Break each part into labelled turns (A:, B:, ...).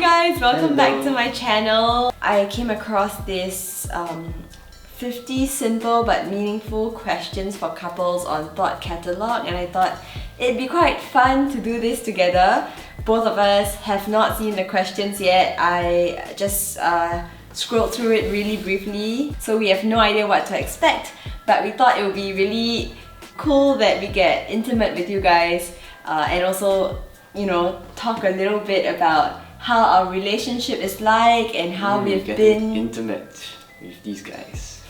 A: guys, welcome back to my channel. I came across this 50 simple but meaningful questions for couples on Thought Catalog, and I thought it'd be quite fun to do this together. Both of us have not seen the questions yet. I just scrolled through it really briefly, so we have no idea what to expect, but we thought it would be really cool that we get intimate with you guys and also, you know, talk a little bit about how our relationship is like and how we've been
B: intimate with these guys.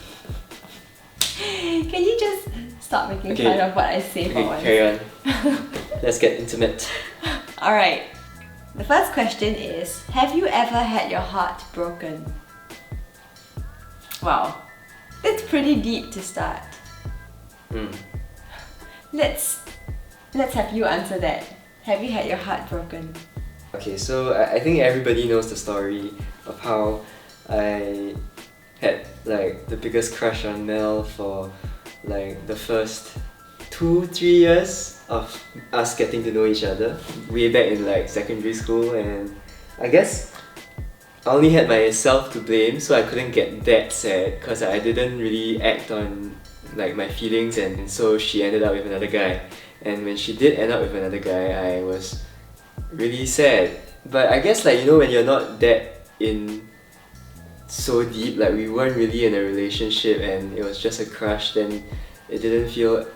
A: Can you just stop making fun of what I say for once?
B: Carry on. Let's get intimate.
A: Alright, the first question is, have you ever had your heart broken? Wow, that's pretty deep to start. Let's have you answer that. Have you had your heart broken?
B: Okay, so I think everybody knows the story of how I had like the biggest crush on Mel for like the first 2-3 years of us getting to know each other, way back in like secondary school, and I guess I only had myself to blame, so I couldn't get that sad because I didn't really act on like my feelings, and so she ended up with another guy. And when she did end up with another guy, I was really sad. But I guess, like, you know, when you're not that in so deep, like we weren't really in a relationship and it was just a crush, then it didn't feel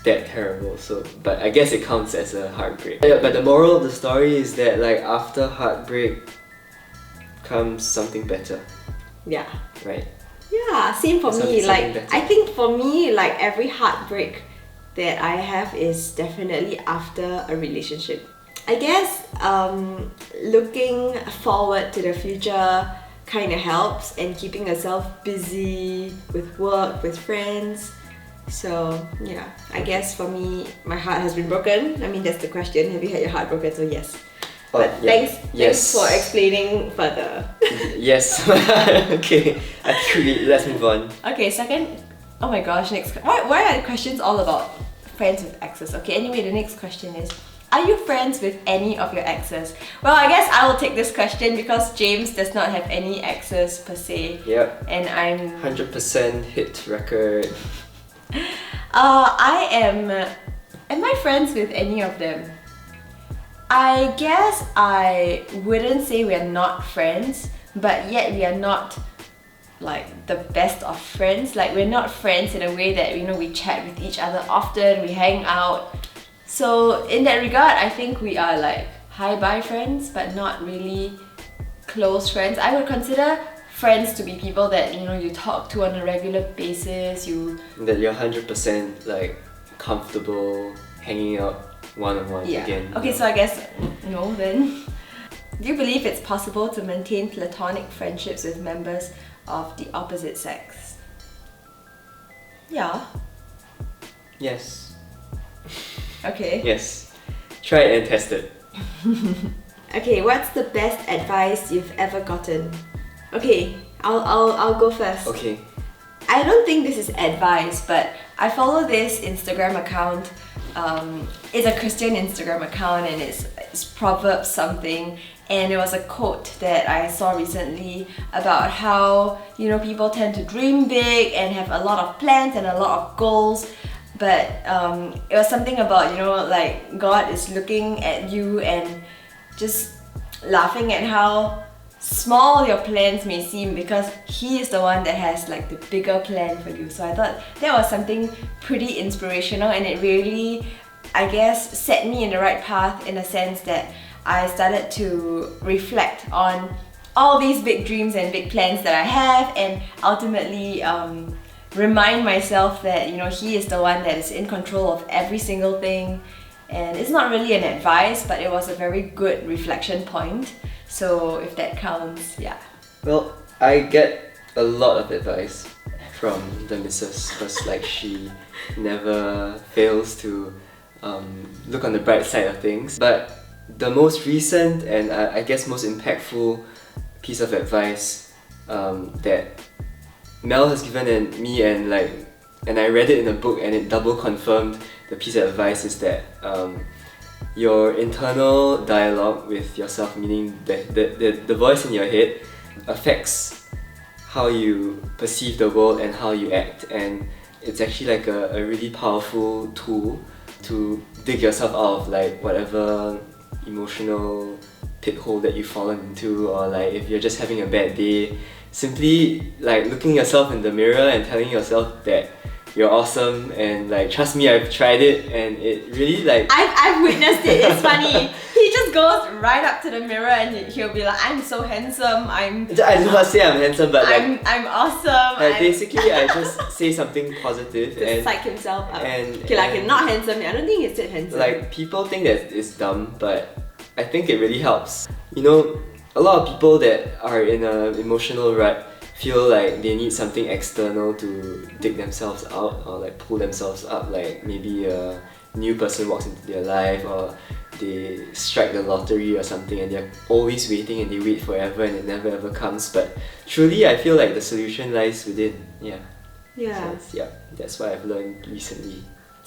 B: that terrible. So, but I guess it counts as a heartbreak. Yeah, but the moral of the story is that, like, after heartbreak comes something better.
A: Yeah.
B: Right?
A: Yeah, same for me. Like,
B: better.
A: I think for me, like, every heartbreak that I have is definitely after a relationship. I guess looking forward to the future kind of helps, and keeping yourself busy with work, with friends. So yeah, I guess for me, my heart has been broken. I mean, that's the question. Have you had your heart broken? So yes. But thanks for explaining further.
B: Yes. Okay, let's move on.
A: Okay, second. Oh my gosh, next. Why are the questions all about friends with exes? Okay, anyway, the next question is, are you friends with any of your exes? Well, I guess I will take this question because James does not have any exes per se.
B: Yep.
A: And I'm
B: 100% hit record.
A: I am I friends with any of them? I guess I wouldn't say we are not friends, but yet we are not like the best of friends. Like, we're not friends in a way that, you know, we chat with each other often, we hang out. So in that regard, I think we are like hi-bye friends, but not really close friends. I would consider friends to be people that, you know, you talk to on a regular basis,
B: that you're 100% like comfortable hanging out one-on-one again.
A: Okay, so I guess no then. Do you believe it's possible to maintain platonic friendships with members of the opposite sex? Yeah.
B: Yes.
A: Okay.
B: Yes. Try it and test it.
A: Okay, what's the best advice you've ever gotten? Okay, I'll go first.
B: Okay.
A: I don't think this is advice, but I follow this Instagram account. It's a Christian Instagram account, and it's Proverbs something, and there was a quote that I saw recently about how, you know, people tend to dream big and have a lot of plans and a lot of goals, but it was something about, you know, like God is looking at you and just laughing at how small your plans may seem, because He is the one that has like the bigger plan for you. So I thought that was something pretty inspirational, and it really, I guess, set me in the right path, in a sense that I started to reflect on all these big dreams and big plans that I have, and ultimately remind myself that, you know, He is the one that is in control of every single thing. And it's not really an advice, but it was a very good reflection point. So if that counts, yeah.
B: Well, I get a lot of advice from the missus, because like she never fails to look on the bright side of things. But the most recent and I guess most impactful piece of advice that Mel has given me, and I read it in a book, and it double confirmed the piece of advice, is that your internal dialogue with yourself, meaning the voice in your head, affects how you perceive the world and how you act, and it's actually like a really powerful tool to dig yourself out of like whatever emotional pit hole that you've fallen into, or like if you're just having a bad day, simply like looking yourself in the mirror and telling yourself that you're awesome, and like trust me, I've tried it and it really like
A: I've witnessed it. It's funny. He just goes right up to the mirror and he'll be like, I'm so handsome,
B: I do not say I'm handsome, but like,
A: I'm awesome.
B: basically I just say something positive
A: to
B: and
A: psych himself up.
B: and
A: Okay, like not handsome. I don't think he said handsome.
B: like people think that it's dumb, but I think it really helps. You know, a lot of people that are in an emotional rut feel like they need something external to dig themselves out or like pull themselves up, like maybe a new person walks into their life, or they strike the lottery or something, and they're always waiting and they wait forever and it never ever comes. But truly I feel like the solution lies within.
A: Yeah.
B: So that's what I've learned recently.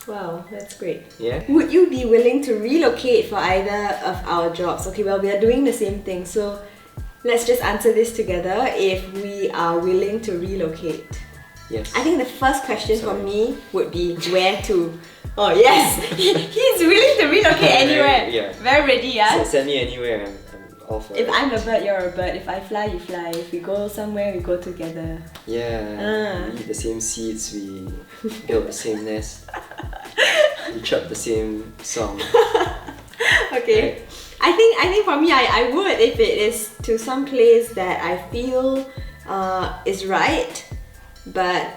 A: Wow, that's great.
B: Yeah.
A: Would you be willing to relocate for either of our jobs? Okay, well, we are doing the same thing, so let's just answer this together. If we are willing to relocate.
B: Yes.
A: I think the first question for me would be where to. Oh yes, he's willing to relocate anywhere.
B: Yeah.
A: Very ready, yeah.
B: Send me anywhere. I'm all for
A: If
B: it.
A: I'm a bird, you're a bird. If I fly, you fly. If we go somewhere, we go together.
B: Yeah. We eat the same seeds. We build the same nest. We chirp the same song.
A: Okay.
B: Right.
A: I think for me, I would, if it is to some place that I feel is right, but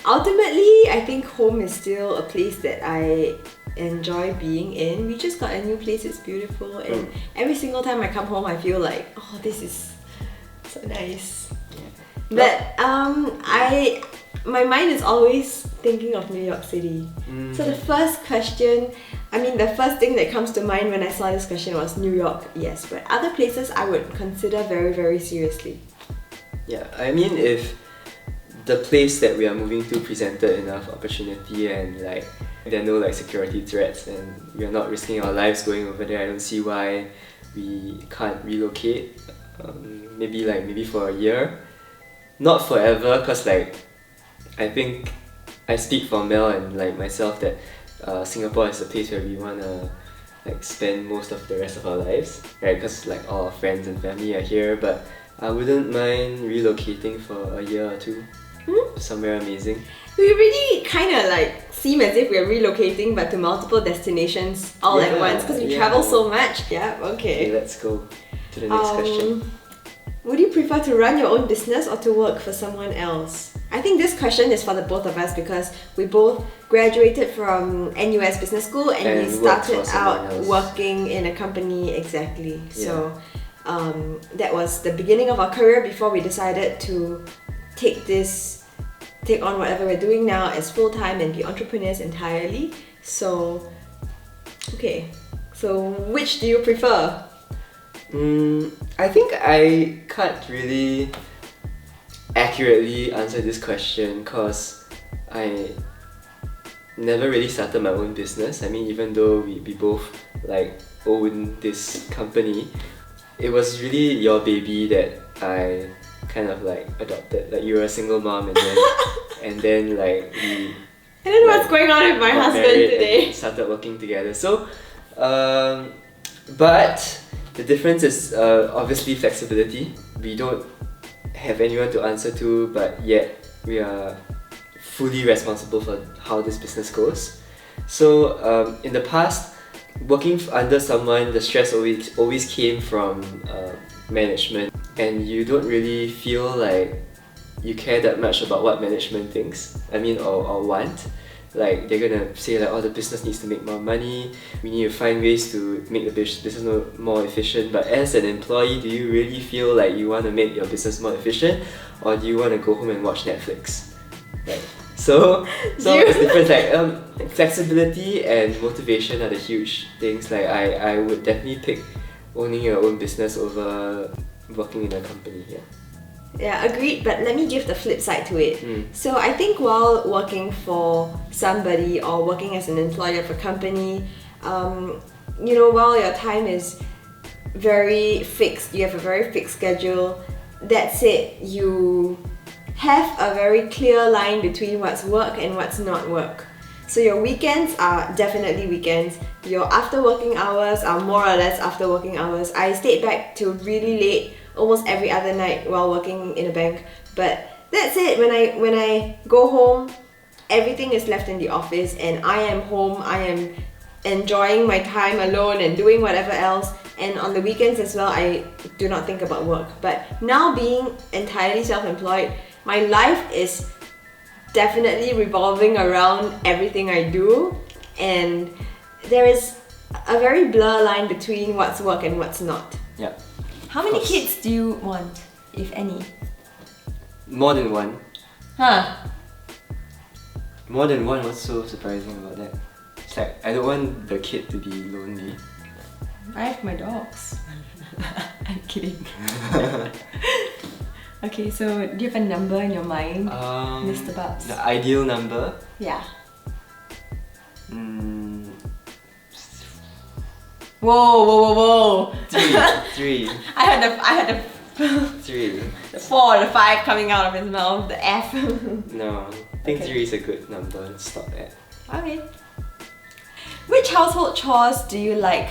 A: ultimately I think home is still a place that I enjoy being in. We just got a new place, it's beautiful, and every single time I come home I feel like, oh, this is so nice. But my mind is always thinking of New York City. So the first question, the first thing that comes to mind when I saw this question was New York, yes, but other places I would consider very, very seriously.
B: Yeah, I mean, if the place that we are moving to presented enough opportunity and like there are no like security threats and we are not risking our lives going over there, I don't see why we can't relocate. Maybe for a year, not forever, because like I think I speak for Mel and like myself that Singapore is a place where we wanna like spend most of the rest of our lives, right? Because like all our friends and family are here, but I wouldn't mind relocating for a year or two. Somewhere amazing.
A: We really kind of like seem as if we're relocating but to multiple destinations all at once because we travel so much. Yeah, okay.
B: Let's go to the next question.
A: Would you prefer to run your own business or to work for someone else? I think this question is for the both of us because we both graduated from NUS Business School and we started out working in a company exactly. So that was the beginning of our career before we decided to take on whatever we're doing now as full-time and be entrepreneurs entirely. So, okay. So which do you prefer?
B: I think I can't really accurately answer this question because I never really started my own business. I mean, even though we both like own this company, it was really your baby that I kind of like adopted. Like you were a single mom and then like we
A: I don't know what's going on with my husband today.
B: And started working together. So but the difference is obviously flexibility. We don't have anyone to answer to, but yet we are fully responsible for how this business goes. So in the past, working under someone, the stress always came from management, and you don't really feel like you care that much about what management thinks. Or want. Like they're gonna say like, oh, the business needs to make more money, we need to find ways to make the business more efficient. But as an employee, do you really feel like you want to make your business more efficient, or do you want to go home and watch Netflix? Right. So it's different. Like flexibility and motivation are the huge things. Like I would definitely pick owning your own business over working in a company.
A: Yeah, agreed, but let me give the flip side to it. So I think while working for somebody or working as an employee of a company, you know, while your time is very fixed, you have a very fixed schedule, that's it, you have a very clear line between what's work and what's not work. So your weekends are definitely weekends, your after working hours are more or less after working hours. I stayed back till really late almost every other night while working in a bank, but that's it. When I go home, everything is left in the office and I am home, I am enjoying my time alone and doing whatever else. And on the weekends as well, I do not think about work. But now being entirely self-employed, my life is definitely revolving around everything I do, and there is a very blur line between what's work and what's not.
B: Yeah.
A: How many kids do you want, if any?
B: More than one.
A: Huh?
B: More than one, what's so surprising about that? It's like, I don't want the kid to be lonely.
A: I have my dogs. I'm kidding. Okay, so do you have a number in your mind, Mr. Babs?
B: The ideal number?
A: Yeah. Whoa!
B: Three.
A: I had the
B: Three.
A: the 4 or the 5 coming out of his mouth, the F.
B: No, I think
A: Okay.
B: 3 is a good number. Let's stop at.
A: Okay. Which household chores do you like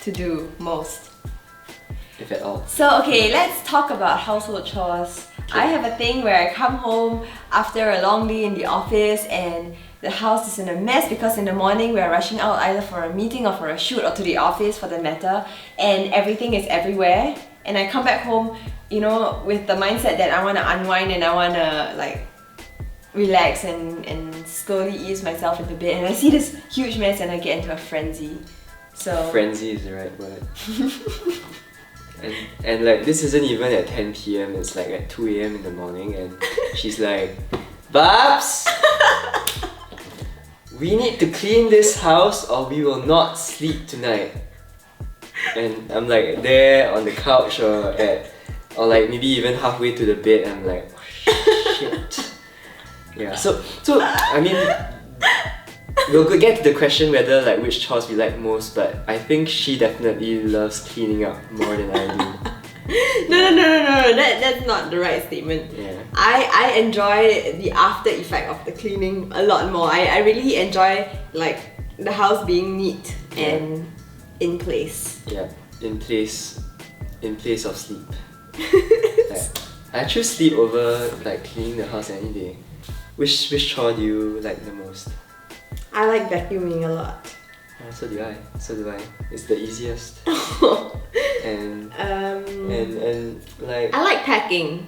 A: to do most?
B: If at all.
A: So okay, let's talk about household chores. I have a thing where I come home after a long day in the office and the house is in a mess because in the morning we're rushing out either for a meeting or for a shoot or to the office for the matter, and everything is everywhere. And I come back home, you know, with the mindset that I want to unwind and I want to like relax and slowly ease myself into bed, and I see this huge mess and I get into a frenzy. So
B: Frenzy is the right word. And like, this isn't even at 10 p.m, it's like at 2 a.m. in the morning, and she's like, Babs! We need to clean this house or we will not sleep tonight. And I'm like there on the couch or like maybe even halfway to the bed, I'm like, oh, shit. Yeah, so I mean, we'll get to the question whether like which chores we like most, but I think she definitely loves cleaning up more than I do.
A: No, that's not the right statement.
B: Yeah.
A: I enjoy the after effect of the cleaning a lot more. I really enjoy like the house being neat and in place.
B: Yeah, in place of sleep. Like, I choose sleep over like cleaning the house any day. Which chore do you like the most?
A: I like vacuuming a lot.
B: So do I. It's the easiest. and like
A: I like packing.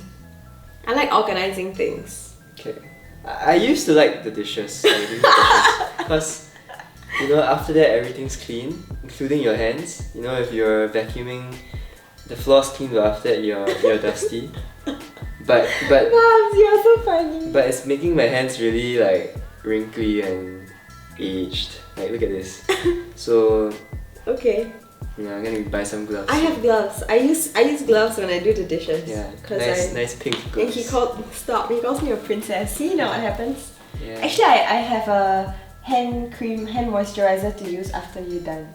A: I like organizing things.
B: okay. I used to like the dishes. Like, doing the dishes. Because you know, after that everything's clean, including your hands. You know, if you're vacuuming, the floor's clean, but after that you're dusty. But
A: Moms, you're so funny.
B: but it's making my hands really like wrinkly and aged. Like, look at this. So
A: Okay.
B: yeah, I'm gonna buy some gloves.
A: I have gloves. I use gloves when I do the dishes.
B: Yeah,
A: Cause
B: nice pink
A: And
B: gloves.
A: he calls me a princess. See, you know what happens?
B: Yeah.
A: Actually, I have a hand moisturizer to use after you're done.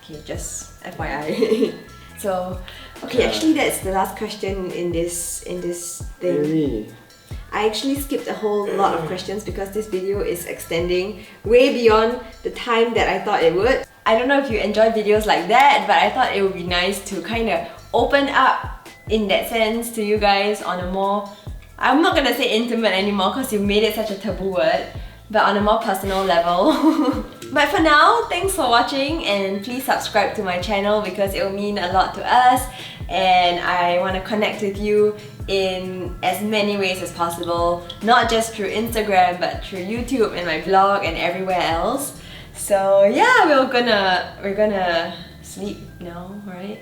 A: Okay, just FYI. So, okay,
B: Yeah.
A: actually that's the last question in this thing.
B: Really?
A: I actually skipped a whole lot of questions because this video is extending way beyond the time that I thought it would. I don't know if you enjoy videos like that, but I thought it would be nice to kind of open up in that sense to you guys on a more, I'm not gonna say intimate anymore because you made it such a taboo word, but on a more personal level. But for now, thanks for watching, and please subscribe to my channel because it will mean a lot to us, and I want to connect with you in as many ways as possible, not just through Instagram but through YouTube and my blog and everywhere else. So yeah, we're gonna sleep now, right?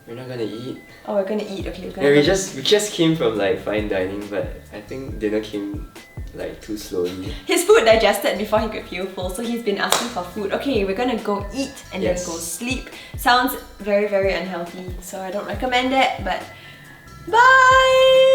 B: We're not gonna eat.
A: Oh, we're gonna eat. Okay,
B: Yeah, we just came from like fine dining, but I think dinner came like too slowly.
A: His food digested before he could feel full, so he's been asking for food. Okay, we're gonna go eat and
B: Yes.
A: then go sleep. Sounds very, very unhealthy, so I don't recommend it, but bye!